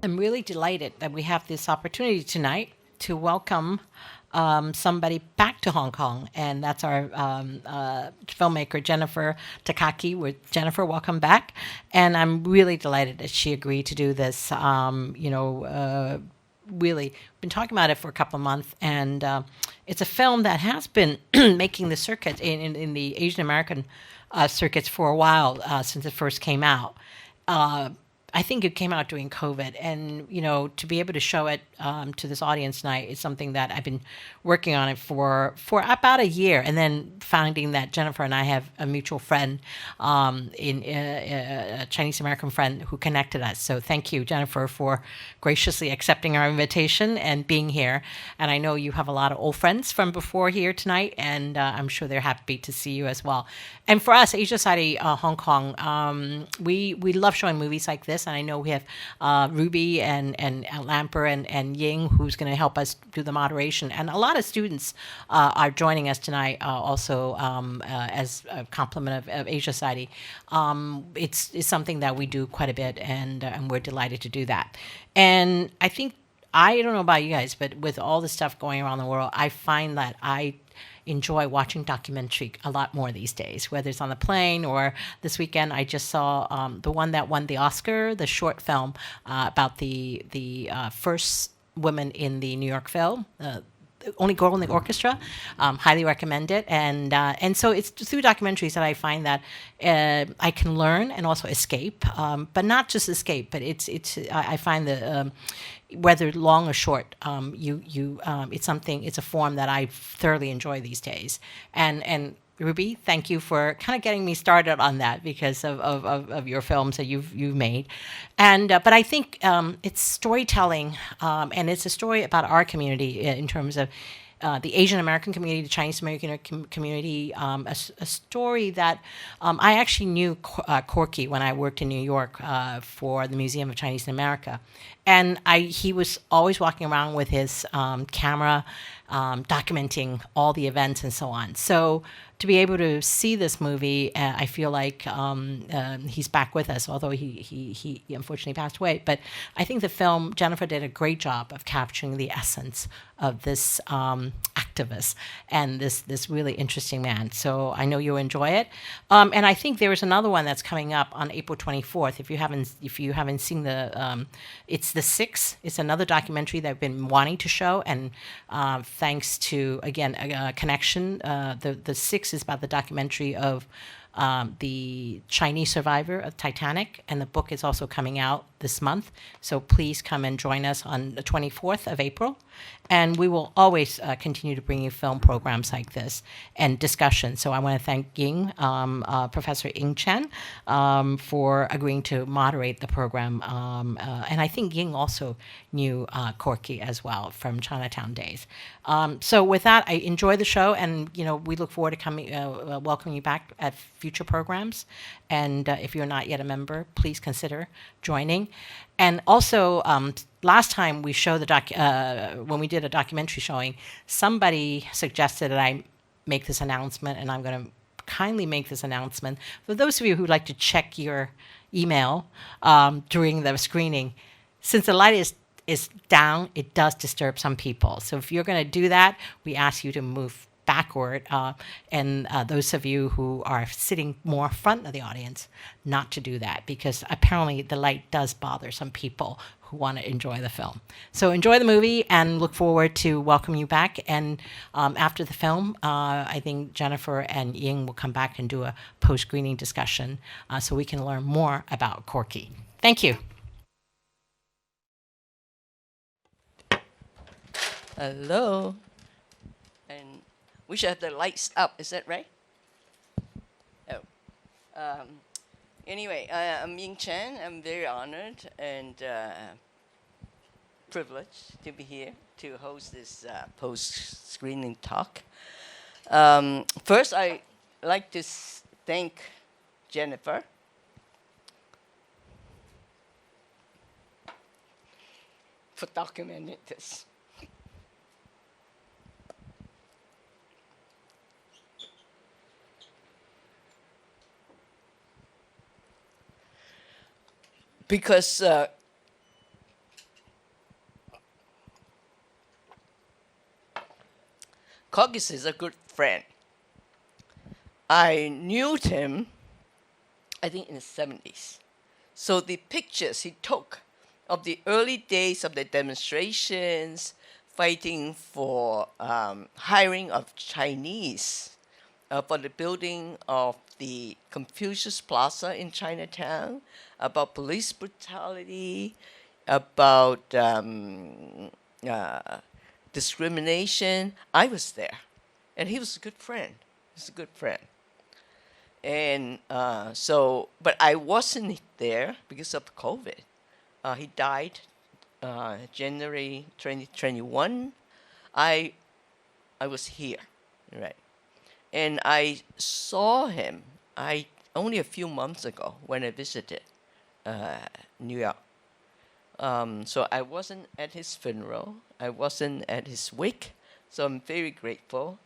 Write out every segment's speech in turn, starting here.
I'm really delighted that we have this opportunity tonight to welcome somebody back to Hong Kong, and that's our filmmaker Jennifer Takaki. Jennifer, welcome back, and I'm really delighted that she agreed to do this. Really been talking about it for a couple of months, and it's a film that has been making the circuit in the Asian American circuits for a while since it first came out. I think it came out during COVID, and to be able to show it to this audience tonight is something that I've been working on it for about a year, and then finding that Jennifer and I have a mutual friend, in a Chinese American friend who connected us. So thank you, Jennifer, for graciously accepting our invitation and being here. And I know you have a lot of old friends from before here tonight, and I'm sure they're happy to see you as well. And for us, Asia Society Hong Kong, we love showing movies like this, and I know we have Ruby and Lamper and Ying, who's going to help us do the moderation, and a lot of students are joining us tonight also as a complement of Asia Society. It's something that we do quite a bit, and we're delighted to do that. And I don't know about you guys, but with all the stuff going around the world, I find that I enjoy watching documentary a lot more these days, whether it's on the plane or this weekend. I just saw the one that won the Oscar, the short film about the first woman in the New York film. Only girl in the orchestra. Highly recommend it, and so it's through documentaries that I find that I can learn and also escape, but not just escape. But I find that whether long or short, it's a form that I thoroughly enjoy these days, and. Ruby, thank you for kind of getting me started on that because of your films that you've made, and but I think it's storytelling, and it's a story about our community in terms of the Asian American community, the Chinese American community, a story that I actually knew Corky when I worked in New York for the Museum of Chinese in America. And he was always walking around with his camera, documenting all the events and so on. So to be able to see this movie, I feel like he's back with us, although he unfortunately passed away. But I think the film, Jennifer did a great job of capturing the essence of this activist and this really interesting man. So I know you'll enjoy it. And I think there is another one that's coming up on April 24th. If you haven't seen it's The Six. It's another documentary that I've been wanting to show, and thanks to again a connection, the Six is about the documentary of the Chinese survivor of Titanic, and the book is also coming out this month. So please come and join us on the 24th of April. And we will always continue to bring you film programs like this and discussions. So I want to thank Ying, Professor Ying Chen, for agreeing to moderate the program. And I think Ying also knew Corky as well from Chinatown Days. So with that, I enjoy the show, and we look forward to coming, welcoming you back at future programs. And if you're not yet a member, please consider joining. And also, last time we showed when we did a documentary showing, somebody suggested that I make this announcement, and I'm going to kindly make this announcement. For those of you who'd like to check your email during the screening, since the light is down, it does disturb some people. So if you're going to do that, we ask you to move backward, and those of you who are sitting more front of the audience, not to do that, because apparently the light does bother some people who want to enjoy the film. So enjoy the movie, and look forward to welcoming you back. And after the film, I think Jennifer and Ying will come back and do a post-screening discussion so we can learn more about Corky. Thank you. Hello. And we should have the lights up, is that right? Oh. Anyway, I'm Ying Chen. I'm very honored and privileged to be here to host this post-screening talk. First, I'd like to thank Jennifer for documenting this. Because Corky is a good friend. I knew him, I think, in the 70s. So the pictures he took of the early days of the demonstrations, fighting for hiring of Chinese for the building of the Confucius Plaza in Chinatown, about police brutality, about discrimination. I was there, and he was a good friend. He's a good friend. And but I wasn't there because of COVID. He died January 2021. I was here, right? And I saw him only a few months ago when I visited New York. So I wasn't at his funeral. I wasn't at his wake. So I'm very grateful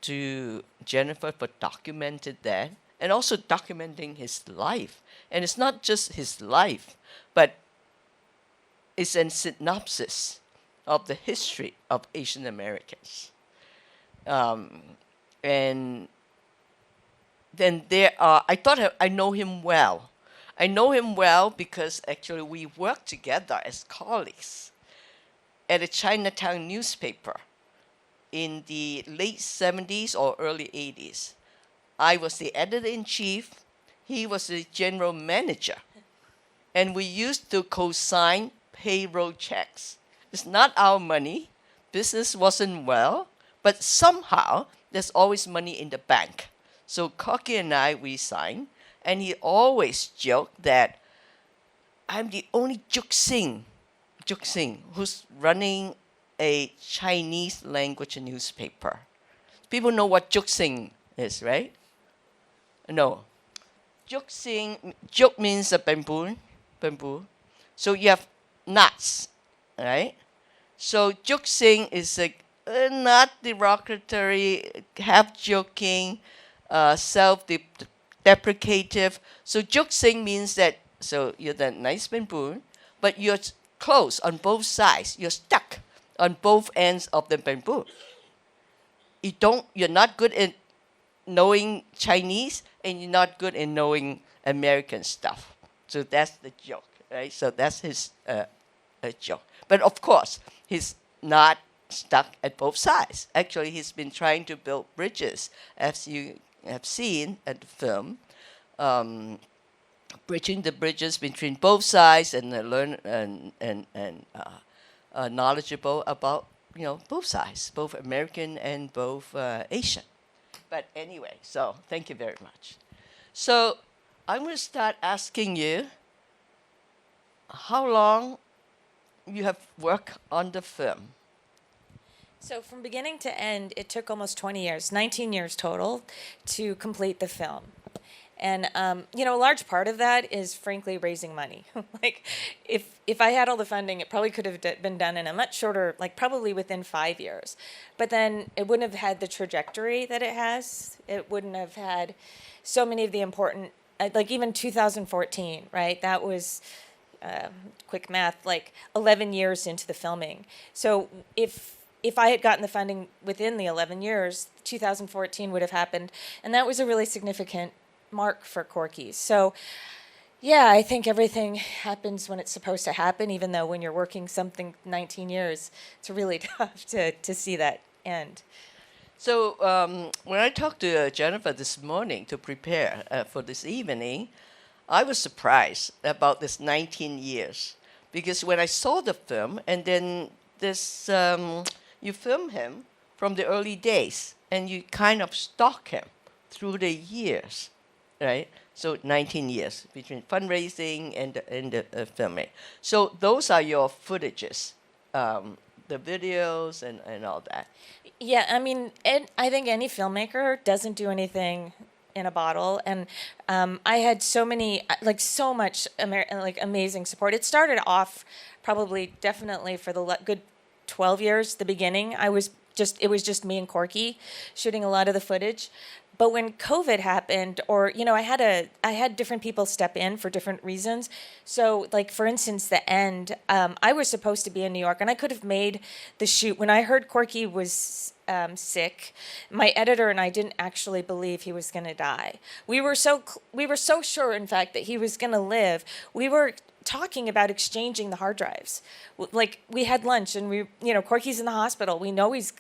to Jennifer for documenting that and also documenting his life. And it's not just his life, but it's a synopsis of the history of Asian Americans. And then I thought I know him well. I know him well because actually we worked together as colleagues at a Chinatown newspaper in the late 70s or early 80s. I was the editor-in-chief. He was the general manager. And we used to co-sign payroll checks. It's not our money. Business wasn't well, but somehow there's always money in the bank. So Corky and we signed, and he always joked that I'm the only Juxing who's running a Chinese language newspaper. People know what Juxing is, right? No. Juk means a bamboo. So you have nuts, right? So Juxing is not derogatory, half joking, self-deprecative. So Juxing means that, so you're the nice bamboo, but you're close on both sides. You're stuck on both ends of the bamboo. You're not good at knowing Chinese, and you're not good in knowing American stuff. So that's the joke, right? So that's his joke. But of course, he's not stuck at both sides. Actually, he's been trying to build bridges, as you have seen at the film, bridging the bridges between both sides and knowledgeable about both sides, both American and both Asian. But anyway, so thank you very much. So I'm going to start asking you how long you have worked on the film. So from beginning to end, it took almost 20 years, 19 years total, to complete the film. And, a large part of that is, frankly, raising money. Like, if I had all the funding, it probably could have been done in a much shorter, probably within 5 years. But then it wouldn't have had the trajectory that it has. It wouldn't have had so many of the important, even 2014, right? That was, quick math, 11 years into the filming. So if I had gotten the funding within the 11 years, 2014 would have happened. And that was a really significant mark for Corky. So, yeah, I think everything happens when it's supposed to happen, even though when you're working something 19 years, it's really tough to see that end. So when I talked to Jennifer this morning to prepare for this evening, I was surprised about this 19 years. Because when I saw the film, and then this, you film him from the early days, and you kind of stalk him through the years. Right, so 19 years between fundraising and the filming. So those are your footages, the videos and all that. Yeah, I mean, I think any filmmaker doesn't do anything in a bottle, and I had so much amazing support. It started off definitely for the good 12 years. The beginning, it was just me and Corky shooting a lot of the footage. But when COVID happened, or I had different people step in for different reasons. So, like for instance, the end, I was supposed to be in New York, and I could have made the shoot. When I heard Corky was sick, my editor and I didn't actually believe he was going to die. We were so sure, in fact, that he was going to live. We were talking about exchanging the hard drives. Like we had lunch, and Corky's in the hospital. We know he's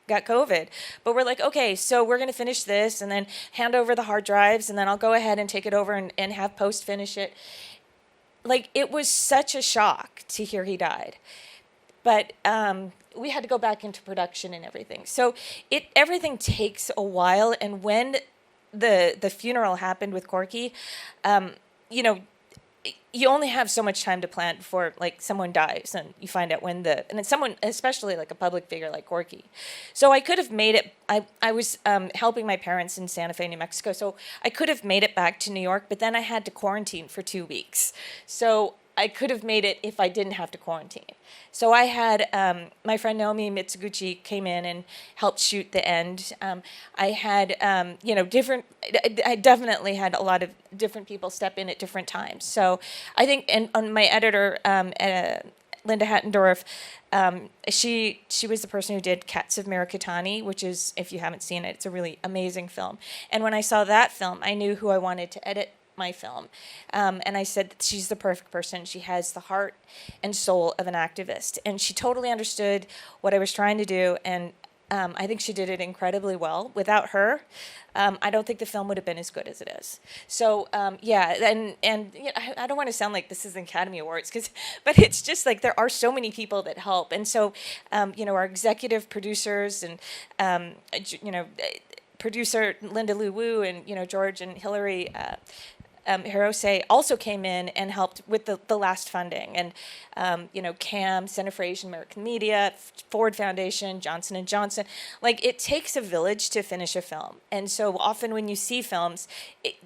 got COVID, but we're like, okay, so we're going to finish this and then hand over the hard drives, and then I'll go ahead and take it over and have post finish it. Like, it was such a shock to hear he died, but we had to go back into production and everything. So everything takes a while, and when the funeral happened with Corky, you only have so much time to plan before, like, someone dies and you find out and it's someone, especially like a public figure like Corky. So I could have made it. I was helping my parents in Santa Fe, New Mexico, so I could have made it back to New York, but then I had to quarantine for 2 weeks. So I could have made it if I didn't have to quarantine. So I had my friend Naomi Mitsuguchi came in and helped shoot the end. I had I definitely had a lot of different people step in at different times. So I think, and on my editor, Linda Hattendorf, she was the person who did Cats of Mirakatani, which is, if you haven't seen it, it's a really amazing film. And when I saw that film, I knew who I wanted to edit my film. And I said that she's the perfect person. She has the heart and soul of an activist. And she totally understood what I was trying to do. And I think she did it incredibly well. Without her, I don't think the film would have been as good as it is. So, I don't want to sound like this is Academy Awards, but it's just like there are so many people that help. And so, our executive producers and, producer Linda Lu Wu and, George and Hillary Hirose also came in and helped with the last funding, and CAM, Center for Asian American Media, Ford Foundation, Johnson & Johnson. Like, it takes a village to finish a film, and so often when you see films,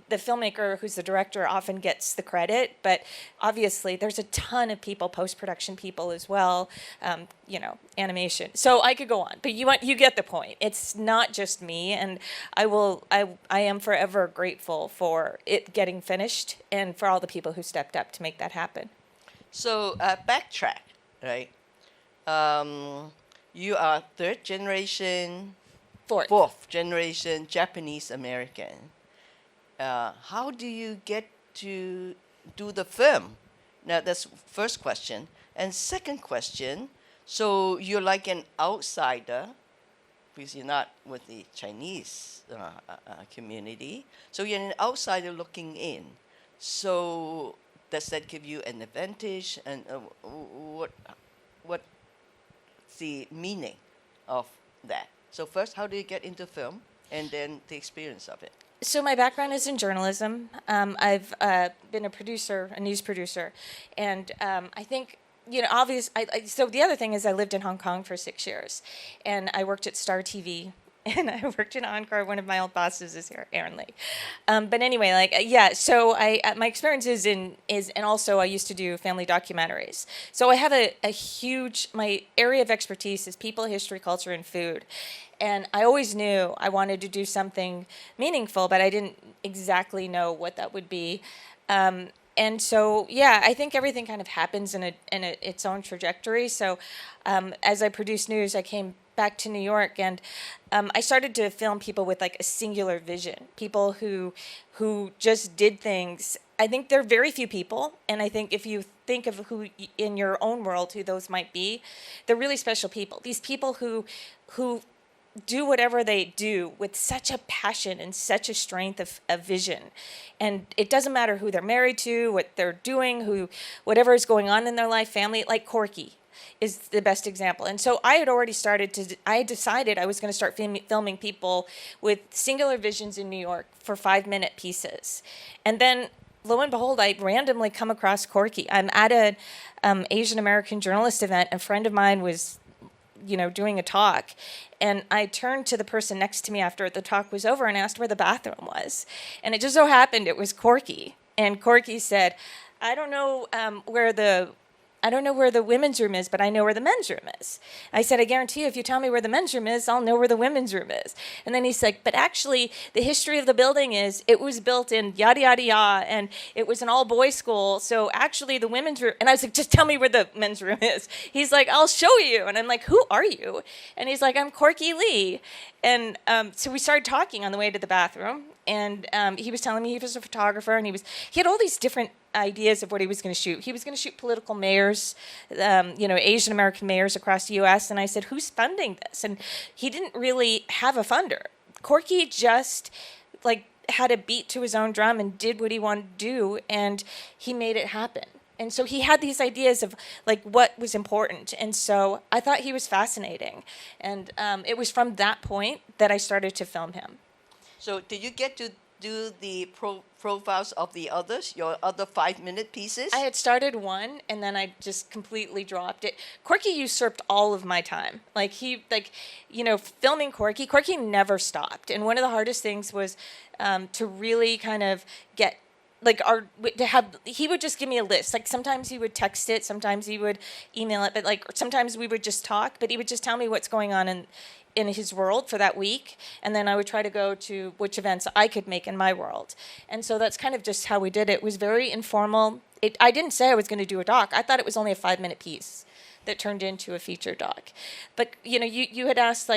the filmmaker who's the director often gets the credit, but obviously there's a ton of people, post-production people as well, animation. So I could go on, but you get the point. It's not just me, and I am forever grateful for it getting finished and for all the people who stepped up to make that happen. So backtrack, right? You are third generation, fourth generation Japanese American. How do you get to do the film? Now, that's first question. And second question, so you're like an outsider because you're not with the Chinese community. So you're an outsider looking in. So does that give you an advantage? And what's the meaning of that? So first, how do you get into film? And then the experience of it. So my background is in journalism. I've been a producer, a news producer, and I think, so the other thing is I lived in Hong Kong for 6 years, and I worked at Star TV, and I worked in Encore. One of my old bosses is here, Aaron Lee. But anyway, so my experience is and also I used to do family documentaries. So I have a huge, my area of expertise is people, history, culture, and food. And I always knew I wanted to do something meaningful, but I didn't exactly know what that would be. And so, I think everything kind of happens in its own trajectory. So as I produced news, I came back to New York, and I started to film people with like a singular vision, people who just did things. I think there are very few people, and I think if you think of who in your own world who those might be, they're really special people. These people who do whatever they do with such a passion and such a strength of vision. And it doesn't matter who they're married to, what they're doing, whatever is going on in their life, family, like Corky is the best example. And so I had decided I was going to start filming people with singular visions in New York for 5-minute pieces. And then lo and behold, I randomly come across Corky. I'm at an Asian American journalist event. A friend of mine was doing a talk, and I turned to the person next to me after the talk was over and asked where the bathroom was. And it just so happened it was Corky. And Corky said, I don't know where the I don't know where the women's room is, but I know where the men's room is. I said, I guarantee you, if you tell me where the men's room is, I'll know where the women's room is. And then he's like, but actually, the history of the building is it was built in yada, yada, yada, and it was an all-boys school. So actually, the women's room, and I was like, just tell me where the men's room is. He's like, I'll show you. And I'm like, who are you? And he's like, I'm Corky Lee. And so we started talking on the way to the bathroom. And he was telling me he was a photographer, and he had all these different ideas of what he was going to shoot. He was going to shoot political mayors, Asian American mayors across the U.S. And I said, who's funding this? And he didn't really have a funder. Corky just had a beat to his own drum and did what he wanted to do, and he made it happen. And so he had these ideas of what was important. And so I thought he was fascinating. And it was from that point that I started to film him. So did you get to do the profiles of the others, your other 5-minute pieces? I had started one, and then I just completely dropped it. Corky usurped all of my time. Filming Corky never stopped. And one of the hardest things was to really kind of get he would just give me a list. Sometimes he would text it, sometimes he would email it, but sometimes we would just talk, but he would just tell me what's going on in his world for that week, and then I would try to go to which events I could make in my world. And so that's kind of just how we did it. It was very informal. I didn't say I was going to do a doc. I thought it was only a 5-minute piece that turned into a feature doc. But you had asked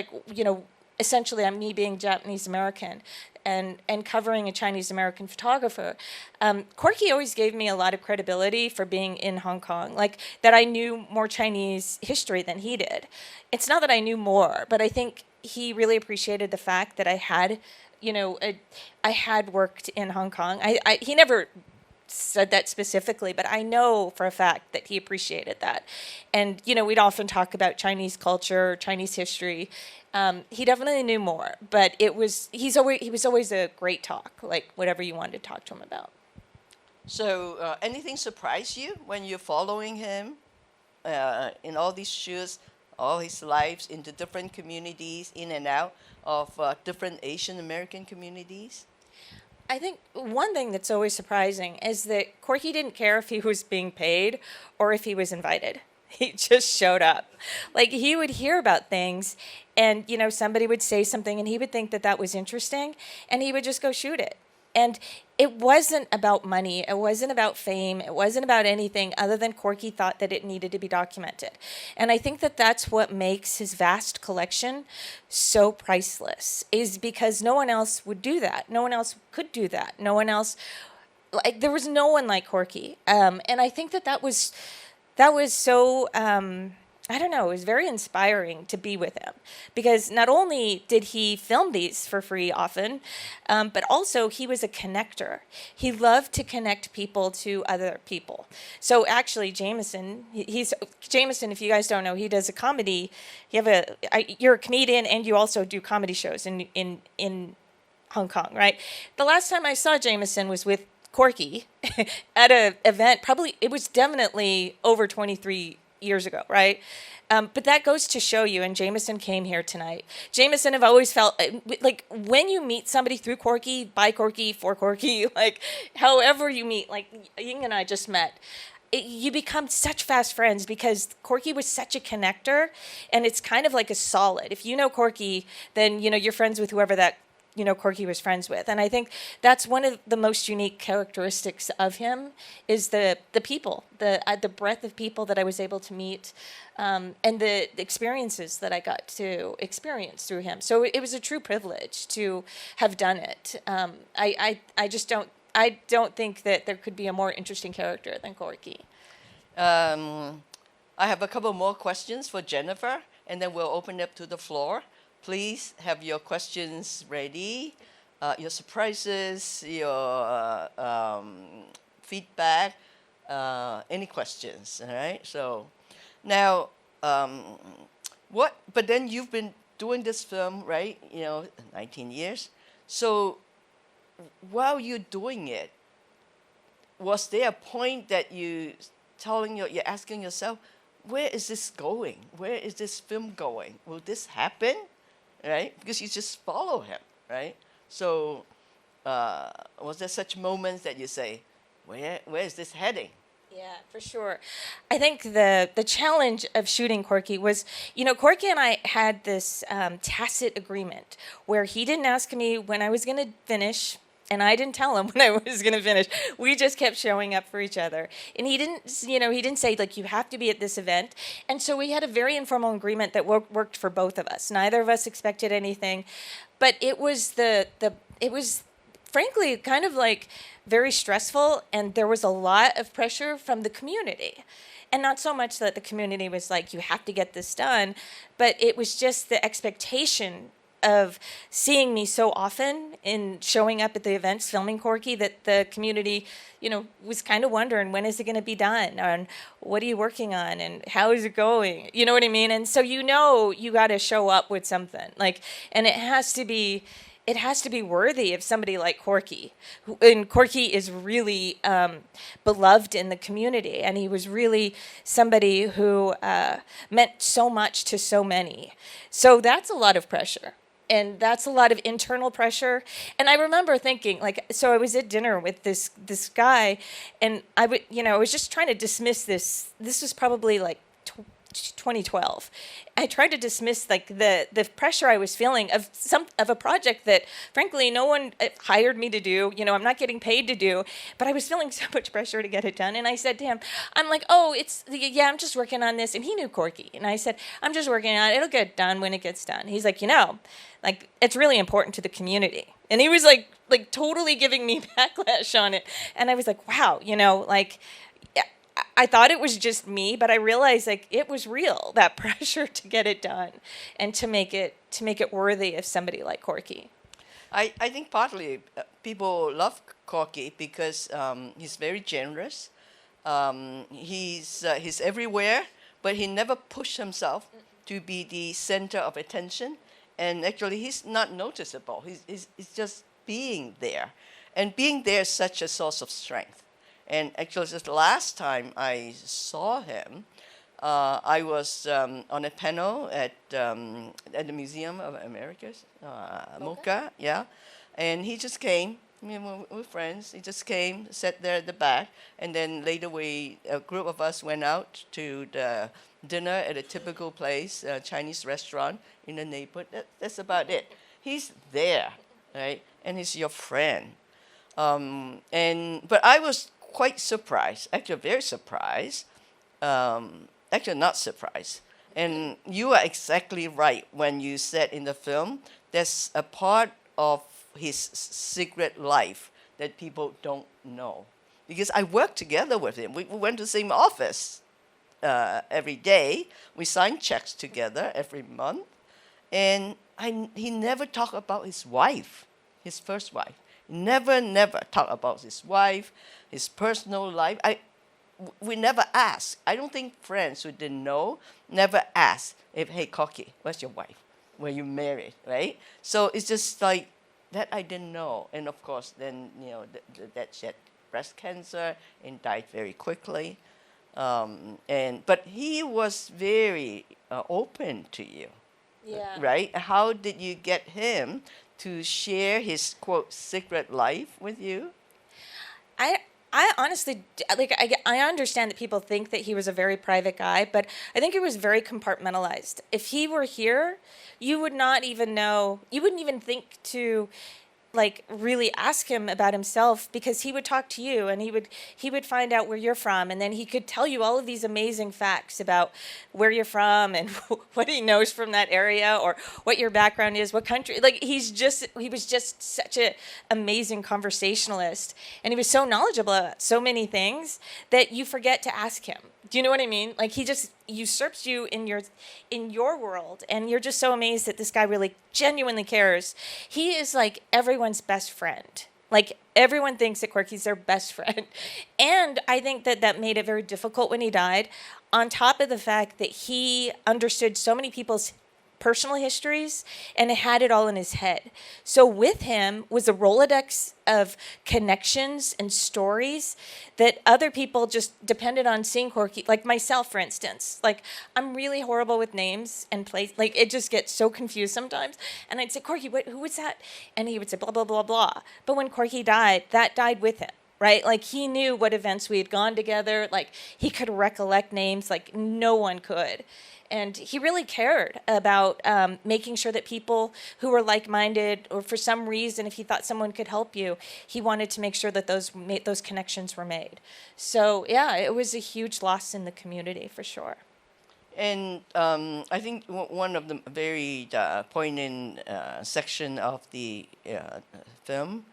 essentially I'm me being Japanese American and covering a Chinese American photographer. Corky always gave me a lot of credibility for being in Hong Kong, that I knew more Chinese history than he did. It's not that I knew more, but I think he really appreciated the fact that I had, I had worked in Hong Kong. He never said that specifically, but I know for a fact that he appreciated that. And, we'd often talk about Chinese culture, Chinese history. He definitely knew more, but he was always a great talk, whatever you wanted to talk to him about. So anything surprise you when you're following him in all these shoots, all his lives into different communities, in and out of different Asian American communities? I think one thing that's always surprising is that Corky didn't care if he was being paid or if he was invited. He just showed up. He would hear about things, and somebody would say something, and he would think that was interesting, and he would just go shoot it. And it wasn't about money. It wasn't about fame. It wasn't about anything other than Corky thought that it needed to be documented. And I think that that's what makes his vast collection so priceless, is because no one else would do that. No one else could do that. No one else, there was no one like Corky. And I think that was so, I don't know, it was very inspiring to be with him, because not only did he film these for free often, but also he was a connector. He loved to connect people to other people. So actually, Jameson, if you guys don't know, he does a comedy. You're a comedian and you also do comedy shows in Hong Kong, right? The last time I saw Jameson was with Corky at an event. It was definitely over 23 years ago, right? But that goes to show you, and Jameson came here tonight. Jameson, I've always felt when you meet somebody through Corky, by Corky, for Corky, however you meet, Ying and I just met, you become such fast friends because Corky was such a connector, and it's kind of like a solid. If you know Corky, then you're friends with whoever that Corky was friends with. And I think that's one of the most unique characteristics of him, is the people, the breadth of people that I was able to meet, and the experiences that I got to experience through him. So it was a true privilege to have done it. I don't think that there could be a more interesting character than Corky. I have a couple more questions for Jennifer, and then we'll open up to the floor. Please have your questions ready, your surprises, your feedback, any questions, all right? So now, but then you've been doing this film, right, 19 years. So while you're doing it, was there a point that you're asking yourself, where is this going? Where is this film going? Will this happen? Right? Because you just follow him, right? So was there such moments that you say, where is this heading? Yeah, for sure. I think the challenge of shooting Corky was, Corky and I had this tacit agreement where he didn't ask me when I was going to finish, and I didn't tell him when I was going to finish. We just kept showing up for each other, and he didn't say like you have to be at this event. And so we had a very informal agreement that worked for both of us. Neither of us expected anything, but it was frankly kind of like very stressful, and there was a lot of pressure from the community. And not so much that the community was like, you have to get this done, but it was just the expectation of seeing me so often in showing up at the events filming Corky that the community, was kind of wondering, when is it going to be done? And what are you working on? And how is it going? You know what I mean? And so you got to show up with something. And it has to be worthy of somebody like Corky. And Corky is really beloved in the community, and he was really somebody who meant so much to so many. So that's a lot of pressure. And that's a lot of internal pressure. And I remember thinking, so I was at dinner with this guy, and I was just trying to dismiss this. This was probably 2012. I tried to dismiss the pressure I was feeling of a project that frankly no one hired me to do. I'm not getting paid to do, but I was feeling so much pressure to get it done. And I said to him, I'm like, I'm just working on this. And he knew Corky. And I said, I'm just working on it. It'll get done when it gets done. He's like, it's really important to the community. And he was like totally giving me backlash on it. And I was like, wow, I thought it was just me, but I realized it was real, that pressure to get it done and to make it worthy of somebody like Corky. I think partly people love Corky because he's very generous. He's everywhere, but he never pushed himself to be the center of attention. And actually, he's not noticeable. He's just being there. And being there is such a source of strength. And actually, just the last time I saw him, I was on a panel at the Museum of Americas, MoCA, yeah. And he just came. We're friends. He just came, sat there at the back, and then later a group of us went out to the dinner at a typical place, a Chinese restaurant in the neighborhood. That's about it. He's there, right? And he's your friend. But I was quite surprised, actually very surprised, actually not surprised. And you are exactly right when you said in the film, there's a part of his secret life that people don't know. Because I worked together with him. We went to the same office every day. We signed checks together every month. And he never talked about his wife, his first wife. Never talked about his wife, his personal life. We never asked. I don't think friends who didn't know never asked hey, Corky, what's your wife? Were you married, right? So it's just like that I didn't know. And of course, then, that she had breast cancer and died very quickly. But he was very open to you, right? How did you get him to share his, quote, secret life with you? I honestly, I understand that people think that he was a very private guy, but I think he was very compartmentalized. If he were here, you would not even know, you wouldn't even think to really ask him about himself, because he would talk to you and he would find out where you're from, and then he could tell you all of these amazing facts about where you're from and what he knows from that area, or what your background is, what country. He was just such an amazing conversationalist, and he was so knowledgeable about so many things that you forget to ask him. Do you know what I mean? He just usurps you in your world, and you're just so amazed that this guy really genuinely cares. He is everyone's best friend. Everyone thinks that Corky's their best friend. And I think that made it very difficult when he died, on top of the fact that he understood so many people's personal histories and had it all in his head. So with him was a Rolodex of connections and stories that other people just depended on seeing Corky, like myself, for instance. I'm really horrible with names and place. It just gets so confused sometimes. And I'd say, Corky, who was that? And he would say, blah, blah, blah, blah. But when Corky died, that died with him. right? Like he knew what events we had gone together. Like he could recollect names like no one could. And he really cared about making sure that people who were like-minded, or for some reason, if he thought someone could help you, he wanted to make sure that those connections were made. So yeah, it was a huge loss in the community for sure. And I think one of the very poignant section of the film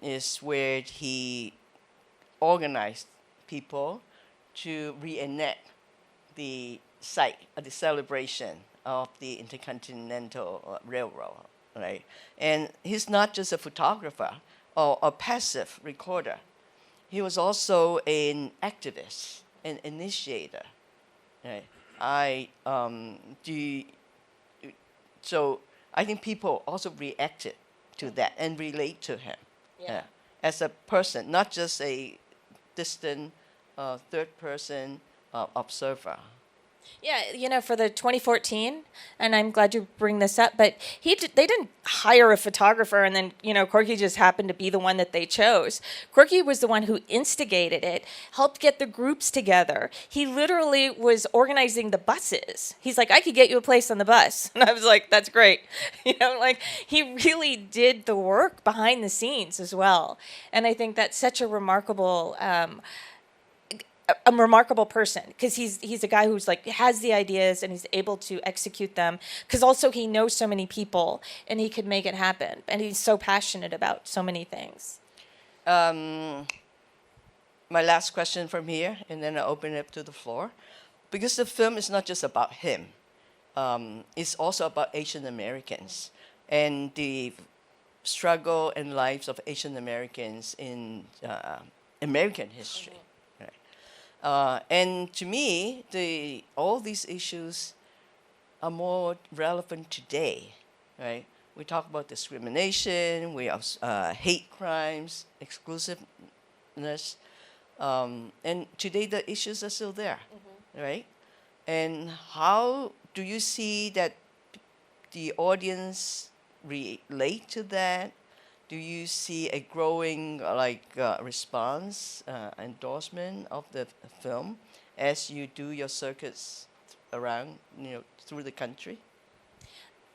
is where he organized people to reenact the site, the celebration of the Intercontinental Railroad, right? And he's not just a photographer or a passive recorder. He was also an activist, an initiator, right? So I think people also reacted to that and relate to him as a person, not just a distant third person observer. Yeah, for the 2014, and I'm glad you bring this up, but they didn't hire a photographer and then, Corky just happened to be the one that they chose. Corky was the one who instigated it, helped get the groups together. He literally was organizing the buses. He's like, I could get you a place on the bus. And I was like, that's great. He really did the work behind the scenes as well. And I think that's such a remarkable person, because he's a guy who's like has the ideas and he's able to execute them, because also he knows so many people and he could make it happen, and he's so passionate about so many things. My last question from here, and then I'll open it up to the floor, because the film is not just about him. It's also about Asian Americans and the struggle and lives of Asian Americans in American history. And to me, all these issues are more relevant today, right? We talk about discrimination, we have hate crimes, exclusiveness, and today the issues are still there, right? And how do you see that the audience relate to that? Do you see a growing response, endorsement of the film as you do your circuits around, through the country?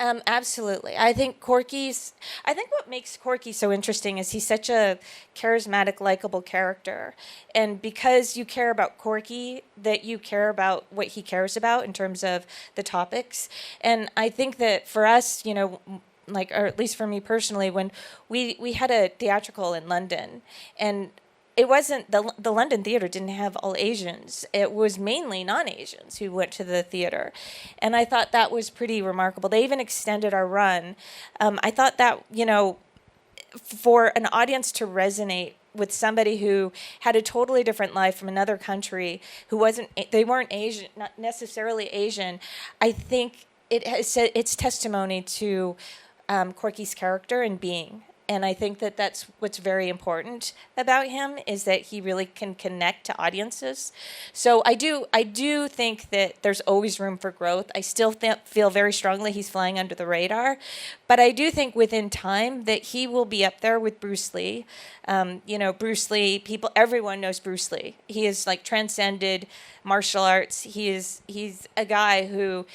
Absolutely. I think what makes Corky so interesting is he's such a charismatic, likable character. And because you care about Corky, that you care about what he cares about in terms of the topics. And I think that for us, or at least for me personally, when we had a theatrical in London, and it wasn't the London theater didn't have all Asians. It was mainly non-Asians who went to the theater, and I thought that was pretty remarkable. They even extended our run. I thought that for an audience to resonate with somebody who had a totally different life from another country, they weren't Asian, not necessarily Asian. I think it's testimony to Corky's character and being. And I think that that's what's very important about him, is that he really can connect to audiences. So I do think that there's always room for growth. I still feel very strongly he's flying under the radar. But I do think within time that he will be up there with Bruce Lee. Bruce Lee, everyone knows Bruce Lee. He has transcended martial arts. He's a guy who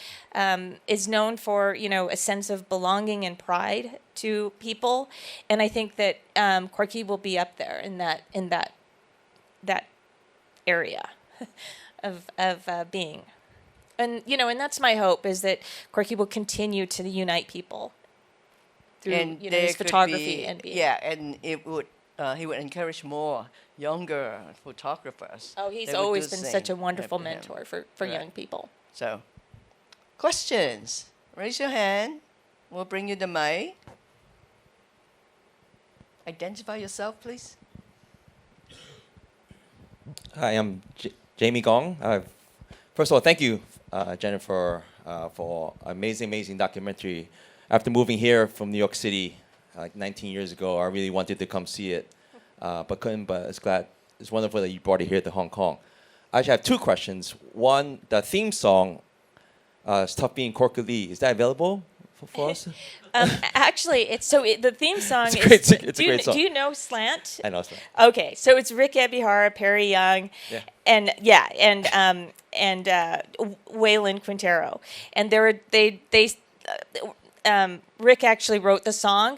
is known for, a sense of belonging and pride to people. And I think that Corky will be up there in that area of being. And that's my hope, is that Corky will continue to unite people through his photography and being. Yeah, and he would encourage more younger photographers. Oh, he's always been such a wonderful mentor for young people. So, questions? Raise your hand. We'll bring you the mic. Identify yourself, please. Hi, I'm Jamie Gong. First of all, thank you, Jennifer, for amazing documentary. After moving here from New York City 19 years ago, I really wanted to come see it, but couldn't. But it's wonderful that you brought it here to Hong Kong. I actually have two questions. One, the theme song, "It's Tough Being Corky Lee," is that available for us? Actually, the theme song It's is. great. It's a do you, great song. Do you know Slant? I know. So. Okay, so it's Rick Ebihara, Perry Young, Yeah. and Waylon Quintero, and Rick actually wrote the song,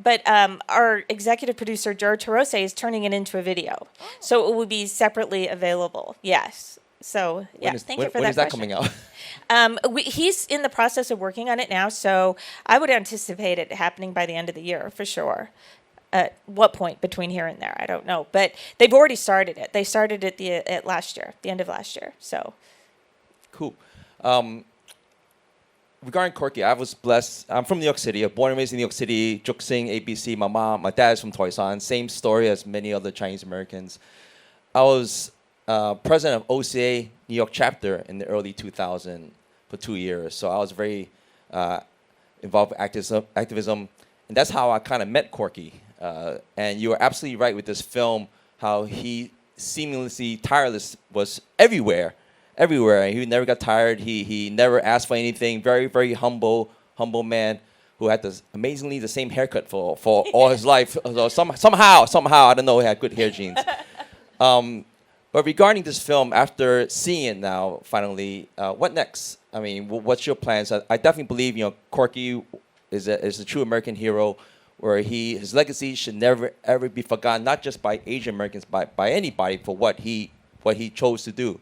but our executive producer George Hirose is turning it into a video, so it will be separately available. Yes. So yeah, thank you for when that is that question. coming out? He's in the process of working on it now, so I would anticipate it happening by the end of the year for sure. At what point between here and there, I don't know, but they've already started it. They started it at last year, the end of last year. So Cool. Regarding Corky, I was blessed. I'm from New York City. I'm born and raised in New York City. Juxing, ABC. My dad is from Toisan. Same story as many other Chinese Americans. I was president of OCA New York chapter in the early 2000s for 2 years. So I was very involved with activism, and that's how I kind of met Corky. And you are absolutely right with this film, how he seamlessly tireless was everywhere. He never got tired. He never asked for anything. Very, very humble man who had amazingly the same haircut for all his life. So somehow, I don't know, he had good hair genes. But regarding this film, after seeing it now, finally, what next? I mean, what's your plans? I definitely believe, Corky is a true American hero, where his legacy should never ever be forgotten, not just by Asian Americans, but by anybody for what he chose to do.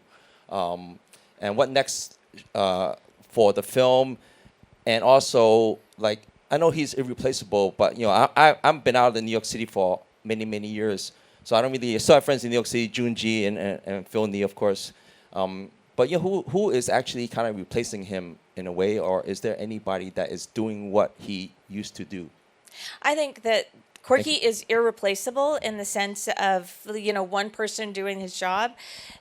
And what next for the film, and also I know he's irreplaceable, but I've been out of New York City for many years, so I don't really. I still have friends in New York City, Junji and Phil Nee, of course. But who is actually kind of replacing him in a way, or is there anybody that is doing what he used to do? I think that Corky is irreplaceable in the sense of, one person doing his job.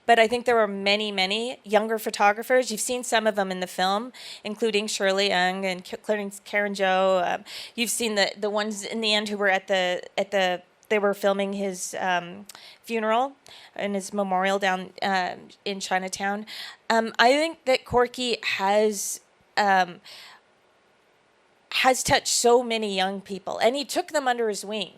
But I think there are many younger photographers. You've seen some of them in the film, including Shirley Young and Karen Jo. You've seen the ones in the end who were they were filming his funeral and his memorial down in Chinatown. I think that Corky has touched so many young people, and he took them under his wing.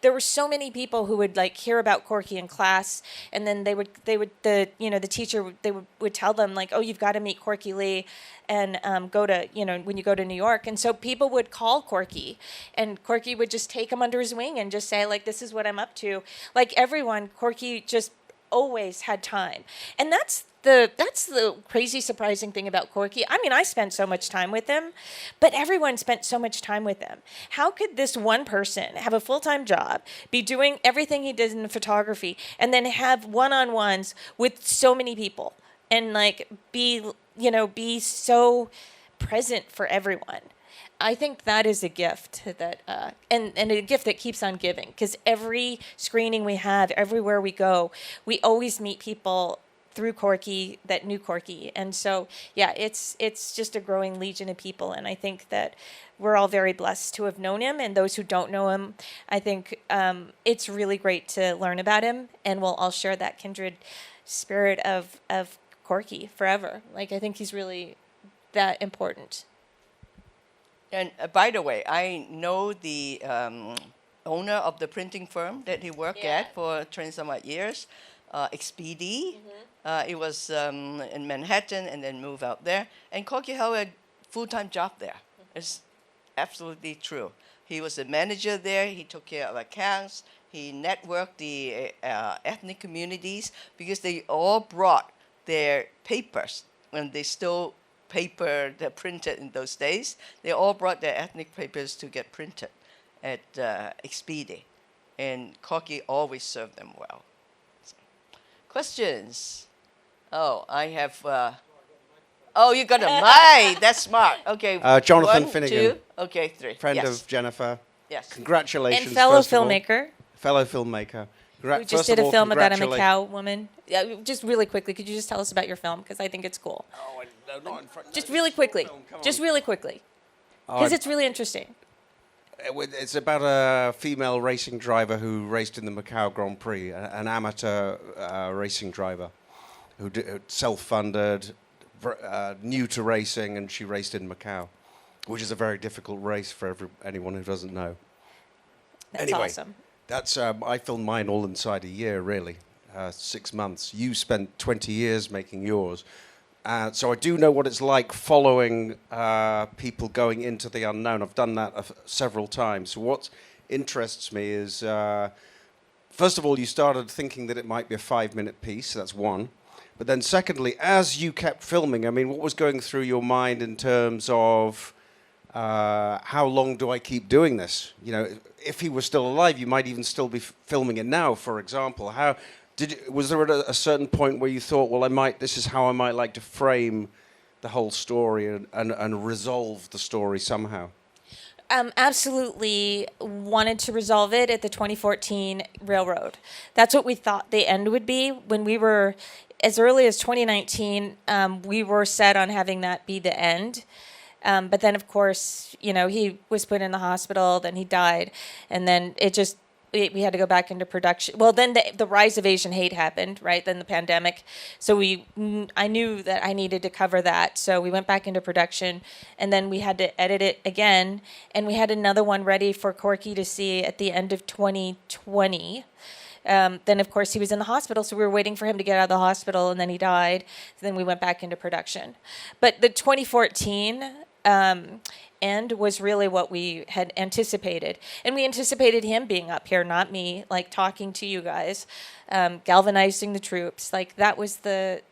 There were so many people who would hear about Corky in class, and then the teacher would tell them oh, you've got to meet Corky Lee, and go to when you go to New York. And so people would call Corky, and Corky would just take them under his wing and just say this is what I'm up to. Everyone, Corky just always had time, and that's the crazy surprising thing about Corky. I mean, I spent so much time with him, but everyone spent so much time with him. How could this one person have a full-time job, be doing everything he did in photography, and then have one-on-ones with so many people, and be so present for everyone? I think that is a gift that, and a gift that keeps on giving, because every screening we have, everywhere we go, we always meet people through Corky that knew Corky. And so, yeah, it's just a growing legion of people. And I think that we're all very blessed to have known him. And those who don't know him, I think it's really great to learn about him. And we'll all share that kindred spirit of Corky forever. I think he's really that important. And by the way, I know the owner of the printing firm that he worked at for 20-some-odd years, XPD. It was in Manhattan and then moved out there. And Corky held a full-time job there. It's absolutely true. He was a manager there. He took care of accounts. He networked the ethnic communities, because they all brought their papers when they still paper that printed in those days. They all brought their ethnic papers to get printed at XPD. And Corky always served them well. So, questions? Oh, I have... you got a mic. That's smart. Okay. Jonathan 1, Finnegan. 2. Okay, 3. Friend Yes. of Jennifer. Yes. Congratulations. And fellow first of all. filmmaker. Fellow filmmaker. We just did a film about a Macau woman. Yeah, just really quickly, could you just tell us about your film? Because I think it's cool. Oh, no, not in front. Just really quickly. Just really quickly. Because it's really interesting. It's about a female racing driver who raced in the Macau Grand Prix, an amateur racing driver who self-funded, new to racing, and she raced in Macau. which is a very difficult race for anyone who doesn't know. That's Anyway, awesome. That's I filmed mine all inside a year, really, 6 months. You spent 20 years making yours. So I do know what it's like following people going into the unknown. I've done that several times. So what interests me is, first of all, you started thinking that it might be a 5-minute piece. That's one. But then secondly, as you kept filming, I mean, what was going through your mind in terms of how long do I keep doing this? You know, if he was still alive, you might even still be filming it now, for example. Was there a certain point where you thought, well, this is how I might like to frame the whole story and resolve the story somehow? Absolutely wanted to resolve it at the 2014 railroad. That's what we thought the end would be. When we were, as early as 2019, we were set on having that be the end. But then, of course, you know, he was put in the hospital, then he died, and then we had to go back into production. Well, then the rise of Asian hate happened, right? Then the pandemic. So I knew that I needed to cover that. So we went back into production, and then we had to edit it again. And we had another one ready for Corky to see at the end of 2020. Then, of course, he was in the hospital, so we were waiting for him to get out of the hospital, and then he died. So then we went back into production. But the 2014 end was really what we had anticipated. And we anticipated him being up here, not me, like talking to you guys, galvanizing the troops. Like that was the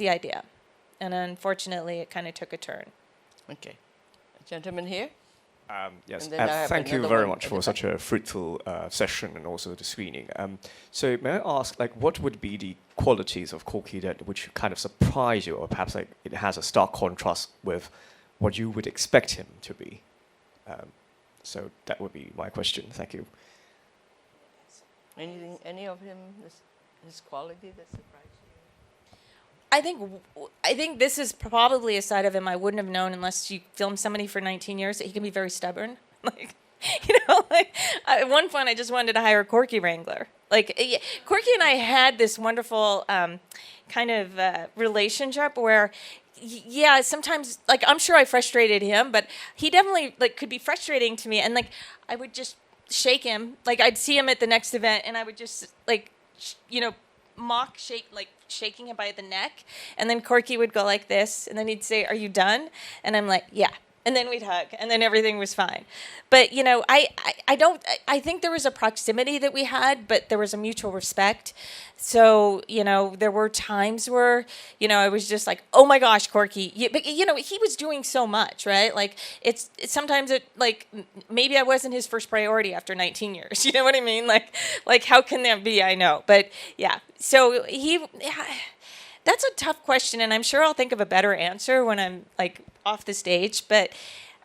idea. And unfortunately, it kind of took a turn. Okay. A gentleman here? Yes, And then I have thank you another very one much at for the such a fruitful session and also the screening. So may I ask, like, what would be the qualities of Corky that which kind of surprise you, or perhaps like it has a stark contrast with what you would expect him to be? So that would be my question. Thank you. Any of his quality that surprised you? I think this is probably a side of him I wouldn't have known unless you filmed somebody for 19 years. He can be very stubborn. Like, you know, like at one point I just wanted to hire a Corky Wrangler. Like Corky and I had this wonderful kind of relationship where, yeah, sometimes like I'm sure I frustrated him, but he definitely like could be frustrating to me, and like I would just shake him. Like I'd see him at the next event, and I would just like shaking him by the neck, and then Corky would go like this, and then he'd say, "Are you done?" And I'm like, "Yeah." And then we'd hug, and then everything was fine. But, you know, I think there was a proximity that we had, but there was a mutual respect. So, you know, there were times where, you know, I was just like, oh my gosh, Corky. But, you know, he was doing so much, right? Like, it's sometimes like, maybe I wasn't his first priority after 19 years. You know what I mean? Like how can that be? I know. But, yeah. So that's a tough question, and I'm sure I'll think of a better answer when I'm like off the stage. But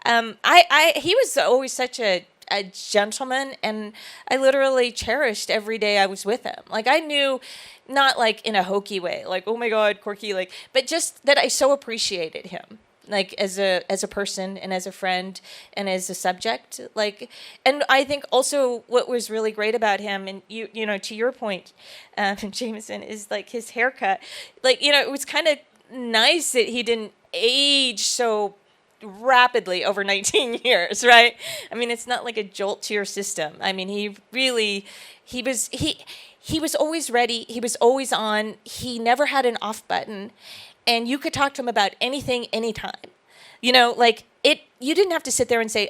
he was always such a gentleman, and I literally cherished every day I was with him. Like I knew, not like in a hokey way, like oh my God, Corky, like, but just that I so appreciated him, like as a person and as a friend and as a subject. Like, and I think also what was really great about him, and you know, to your point, Jameson, is like his haircut. Like, you know, it was kind of nice that he didn't age so rapidly over 19 years, right? I mean, it's not like a jolt to your system. I mean, he was always ready. He was always on. He never had an off button. And you could talk to him about anything, anytime. You know, like you didn't have to sit there and say,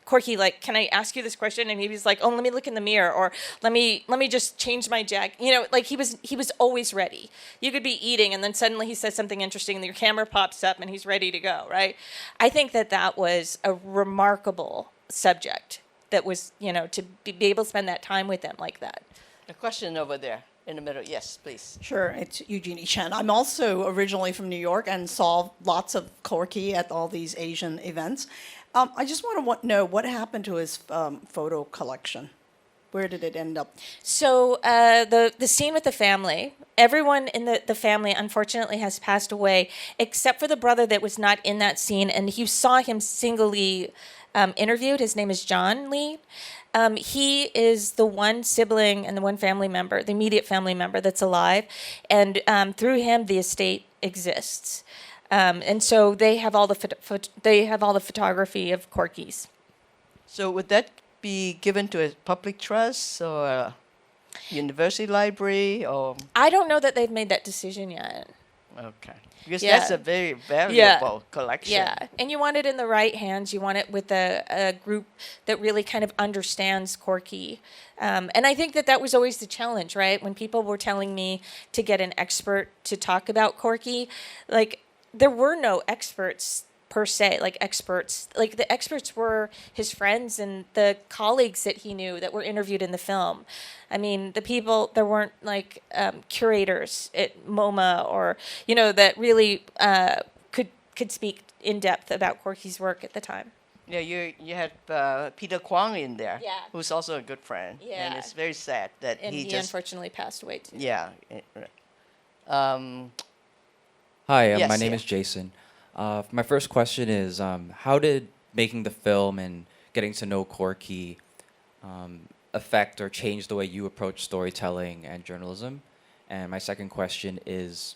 Corky, like, can I ask you this question? And he was like, oh, let me look in the mirror, or let me just change my jacket. You know, like he was always ready. You could be eating, and then suddenly he says something interesting, and your camera pops up, and he's ready to go, right? I think that was a remarkable subject that was, you know, to be able to spend that time with them like that. A question over there in the middle. Yes, please. Sure, it's Eugenie Chen. I'm also originally from New York and saw lots of Corky at all these Asian events. I just want to know what happened to his photo collection. Where did it end up? So the scene with the family, everyone in the family unfortunately has passed away, except for the brother that was not in that scene, and you saw him singly interviewed. His name is John Lee. He is the one sibling and the one family member, the immediate family member that's alive, and through him the estate exists. And so they have all the photography of Corky's. So would that be given to a public trust or a university library or? I don't know that they've made that decision yet. Okay. Because Yeah. that's a very valuable collection. Yeah, and you want it in the right hands. You want it with a group that really kind of understands Corky. And I think that was always the challenge, right? When people were telling me to get an expert to talk about Corky, like, there were no experts per se, like experts. Like, the experts were his friends and the colleagues that he knew that were interviewed in the film. I mean, the people, there weren't like curators at MoMA or, that really could speak in depth about Corky's work at the time. Yeah, you had Peter Kwong in there, Yeah. who's also a good friend. And Yeah. it's very sad that And he just unfortunately passed away too. yeah. Hi, Yes, my name yeah. is Jason. My first question is, how did making the film and getting to know Corky affect or change the way you approach storytelling and journalism? And my second question is,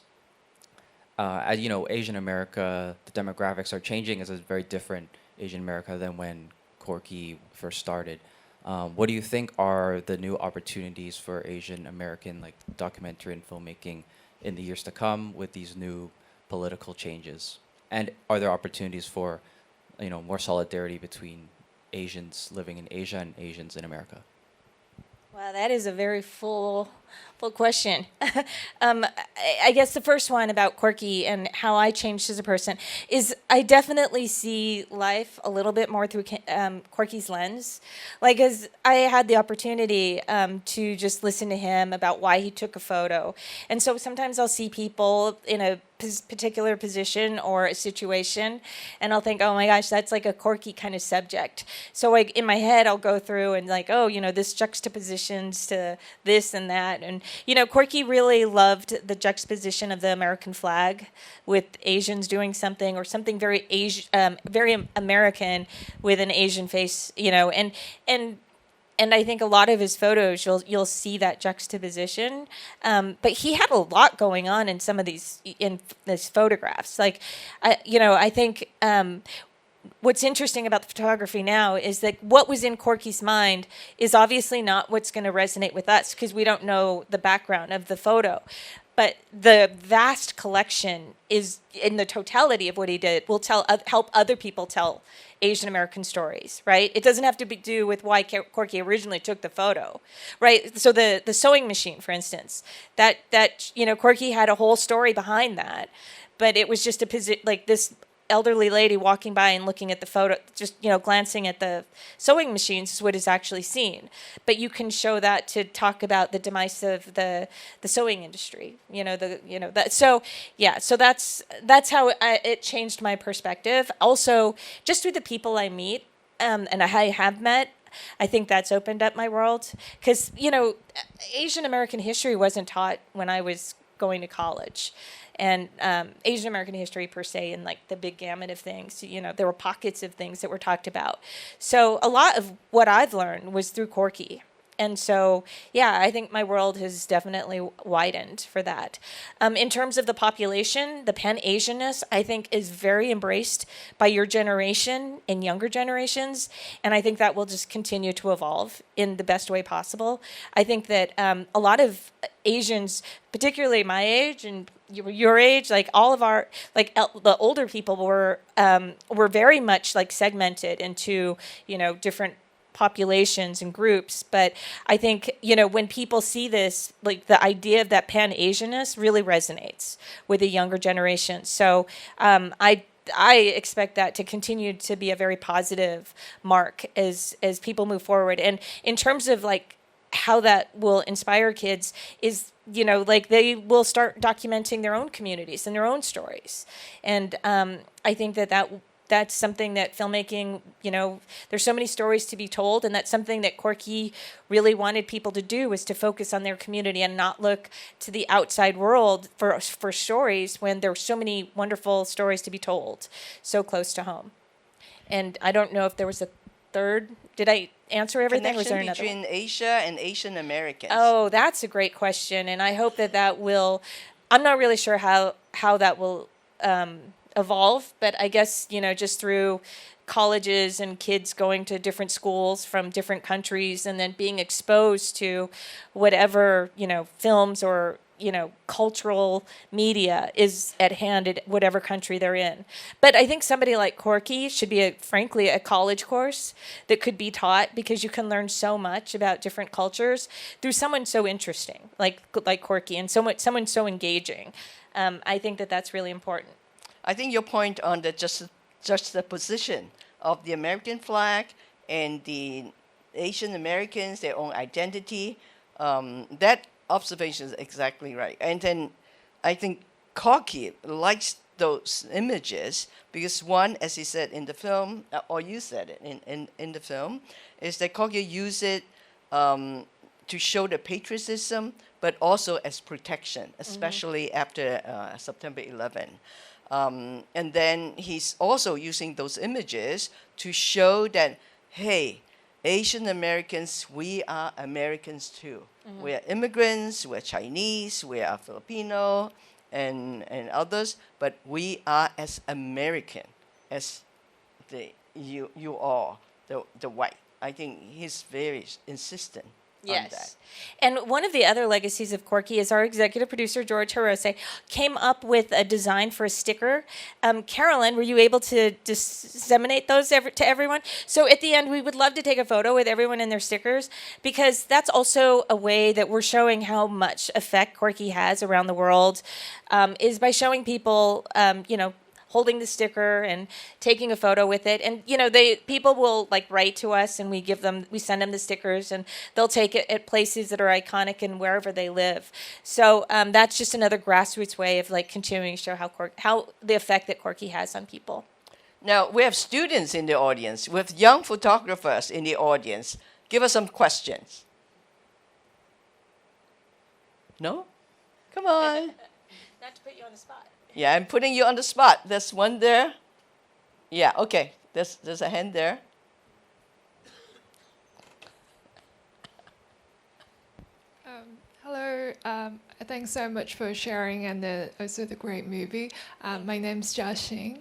as you know, Asian America, the demographics are changing as a very different Asian America than when Corky first started. What do you think are the new opportunities for Asian American documentary and filmmaking in the years to come with these new political changes? And are there opportunities for, more solidarity between Asians living in Asia and Asians in America? Wow, that is a very full question. I guess the first one about Corky and how I changed as a person is I definitely see life a little bit more through Corky's lens. Like, as I had the opportunity to just listen to him about why he took a photo. And so sometimes I'll see people in a particular position or a situation, and I'll think, oh my gosh, that's like a Corky kind of subject. So like in my head, I'll go through and like, oh, this juxtapositions to this and that. And, Corky really loved the juxtaposition of the American flag with Asians doing something or something very very American with an Asian face, and I think a lot of his photos, you'll see that juxtaposition. But he had a lot going on in some of these photographs. Like, I think what's interesting about the photography now is that what was in Corky's mind is obviously not what's going to resonate with us because we don't know the background of the photo. But the vast collection is, in the totality of what he did, will help other people tell Asian American stories, right? It doesn't have to do with why Corky originally took the photo, right? So the sewing machine, for instance, that Corky had a whole story behind that, but it was just like this elderly lady walking by and looking at the photo, just glancing at the sewing machines is what is actually seen. But you can show that to talk about the demise of the sewing industry. So that's how it changed my perspective. Also, just with the people I meet and I have met, I think that's opened up my world because Asian American history wasn't taught when I was going to college. And Asian American history per se, and like the big gamut of things, there were pockets of things that were talked about. So a lot of what I've learned was through Corky. And so, yeah, I think my world has definitely widened for that. In terms of the population, the Pan-Asianness, I think, is very embraced by your generation and younger generations. And I think that will just continue to evolve in the best way possible. I think that a lot of Asians, particularly my age and your age, like all of our, the older people were very much like segmented into, different populations and groups. But I think, when people see this, like the idea of that Pan-Asianness really resonates with the younger generation. So I expect that to continue to be a very positive mark as people move forward. And in terms of like how that will inspire kids is, they will start documenting their own communities and their own stories. And I think that's something that filmmaking, there's so many stories to be told, and that's something that Corky really wanted people to do, was to focus on their community and not look to the outside world for stories when there were so many wonderful stories to be told so close to home. And I don't know if there was a third. Did I answer everything? Was there another between one? Asia and Asian Americans. Oh, that's a great question, and I hope that will. I'm not really sure how that will evolve, but I guess, just through colleges and kids going to different schools from different countries and then being exposed to whatever, films or, cultural media is at hand at whatever country they're in. But I think somebody like Corky should be, frankly, a college course that could be taught, because you can learn so much about different cultures through someone so interesting, like Corky, and someone so engaging. I think that that's really important. I think your point on the juxtaposition of the American flag and the Asian Americans, their own identity, that observation is exactly right. And then I think Corky likes those images because one, as he said in the film, or you said it in the film, is that Corky used it to show the patriotism, but also as protection, especially after September 11. And then he's also using those images to show that, hey, Asian Americans, we are Americans too. We are immigrants, we're Chinese, we are Filipino, and others, but we are as American as you are, the white. I think he's very insistent on that. Yes. And one of the other legacies of Corky is our executive producer, George Hirose, came up with a design for a sticker. Carolyn, were you able to disseminate those to everyone? So at the end, we would love to take a photo with everyone in their stickers, because that's also a way that we're showing how much effect Corky has around the world, is by showing people, holding the sticker and taking a photo with it. And people will write to us, and we send them the stickers, and they'll take it at places that are iconic and wherever they live. So that's just another grassroots way of continuing to show how the effect that Corky has on people. Now, we have students in the audience, with young photographers in the audience. Give us some questions. No? Come on. Not to put you on the spot. Yeah, I'm putting you on the spot. There's one there. Yeah, okay. There's a hand there. Hello. Thanks so much for sharing and also the great movie. My name's Jiaxing.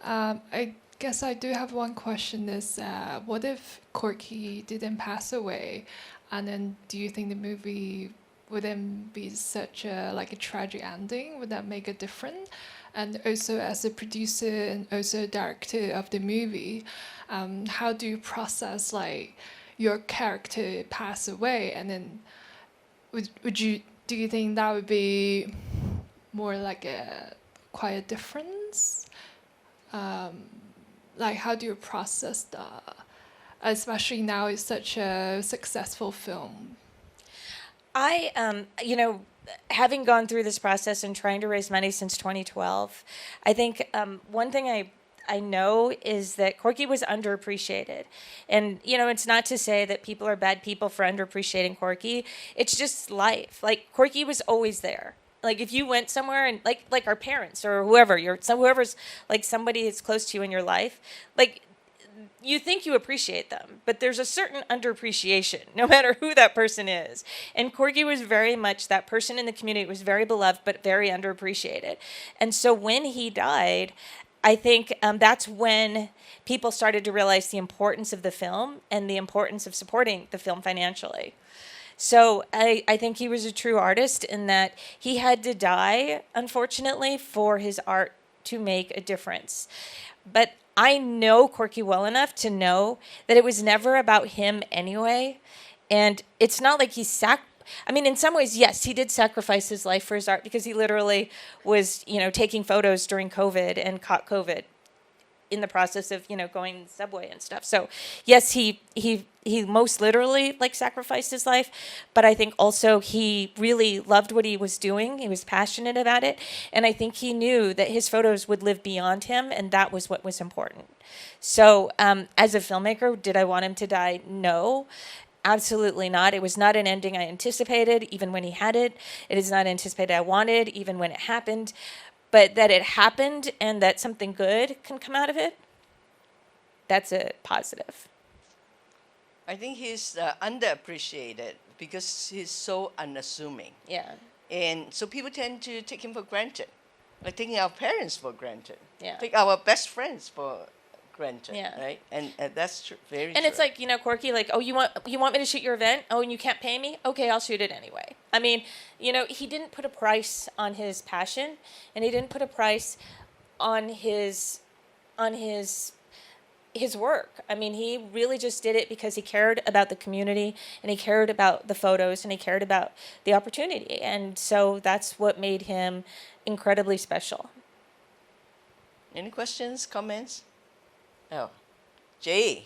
I guess I do have one question. Is what if Corky didn't pass away, and then do you think the movie wouldn't be such a tragic ending? Would that make a difference? And also, as a producer and also director of the movie, how do you process your character pass away, and then do you think that would be more quite a difference? How do you process that, especially now it's such a successful film? I, having gone through this process and trying to raise money since 2012, I think one thing I know is that Corky was underappreciated. And, it's not to say that people are bad people for underappreciating Corky. It's just life. Corky was always there. If you went somewhere and like our parents or whoever, whoever's somebody that's close to you in your life, you think you appreciate them, but there's a certain underappreciation, no matter who that person is. And Corky was very much that person in the community, was very beloved, but very underappreciated. And so when he died, I think that's when people started to realize the importance of the film and the importance of supporting the film financially. So I think he was a true artist in that he had to die, unfortunately, for his art to make a difference. But I know Corky well enough to know that it was never about him anyway. And it's not like in some ways, yes, he did sacrifice his life for his art, because he literally was, taking photos during COVID and caught COVID in the process of, going the subway and stuff. So yes, he most literally sacrificed his life, but I think also he really loved what he was doing. He was passionate about it. And I think he knew that his photos would live beyond him, and that was what was important. So as a filmmaker, did I want him to die? No, absolutely not. It was not an ending I anticipated, even when he had it. It is not anticipated I wanted, even when it happened. But that it happened and that something good can come out of it, that's a positive. I think he's underappreciated because he's so unassuming. Yeah. And so people tend to take him for granted, like taking our parents for granted. Yeah. take our best friends for granted, Yeah. right? And that's very And true. it's like, Corky, like, oh, you want me to shoot your event? Oh, and you can't pay me? Okay, I'll shoot it anyway. I mean, he didn't put a price on his passion, and he didn't put a price on his work. I mean, he really just did it because he cared about the community, and he cared about the photos, and he cared about the opportunity. And so that's what made him incredibly special. Any questions, comments? Oh, Jay.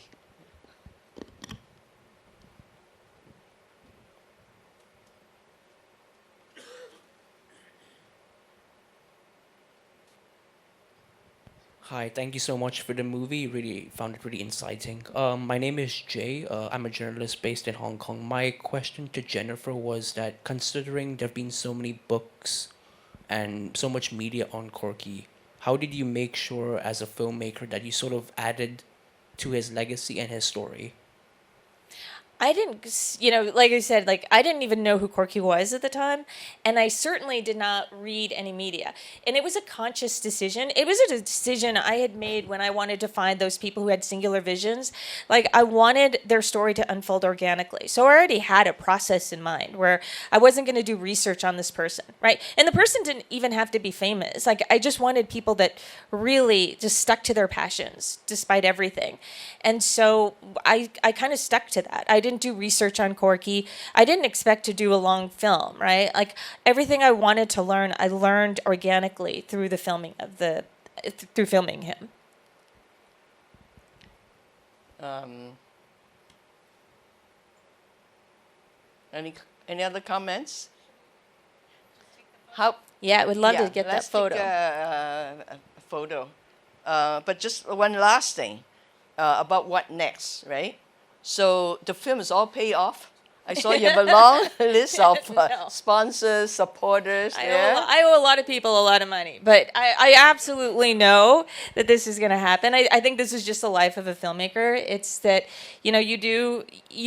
Hi, thank you so much for the movie. Really found it really inciting. My name is Jay. I'm a journalist based in Hong Kong. My question to Jennifer was that considering there have been so many books and so much media on Corky, how did you make sure as a filmmaker that you sort of added to his legacy and his story? I didn't, like I said, like I didn't even know who Corky was at the time, and I certainly did not read any media. And it was a conscious decision. It was a decision I had made when I wanted to find those people who had singular visions. Like I wanted their story to unfold organically. So I already had a process in mind where I wasn't going to do research on this person, right? And the person didn't even have to be famous. Like I just wanted people that really just stuck to their passions despite everything. And so I kind of stuck to that. I didn't do research on Corky. I didn't expect to do a long film, right? Like everything I wanted to learn, I learned organically through the filming through filming him. Any other comments? How? Yeah, I would love Yeah, to get that let's photo. Take a photo. But just one last thing about what next, right? So the film is all paid off. I saw you have a long list of No. sponsors, supporters. I owe a lot of people a lot of money, but I absolutely know that this is going to happen. I think this is just the life of a filmmaker. It's that, you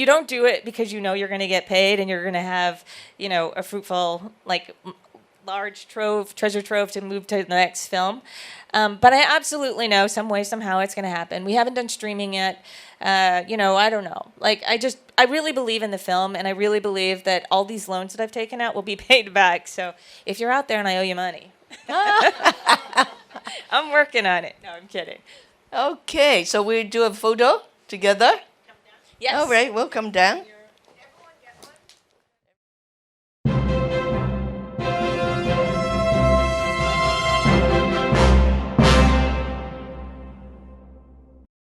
don't do it because you're going to get paid and you're going to have, a fruitful, large treasure trove to move to the next film. But I absolutely know some way, somehow it's going to happen. We haven't done streaming yet. I don't know. I really believe in the film, and I really believe that all these loans that I've taken out will be paid back. So if you're out there and I owe you money, I'm working on it. No, I'm kidding. Okay, so we do a photo together. Yes. All right, we'll come down.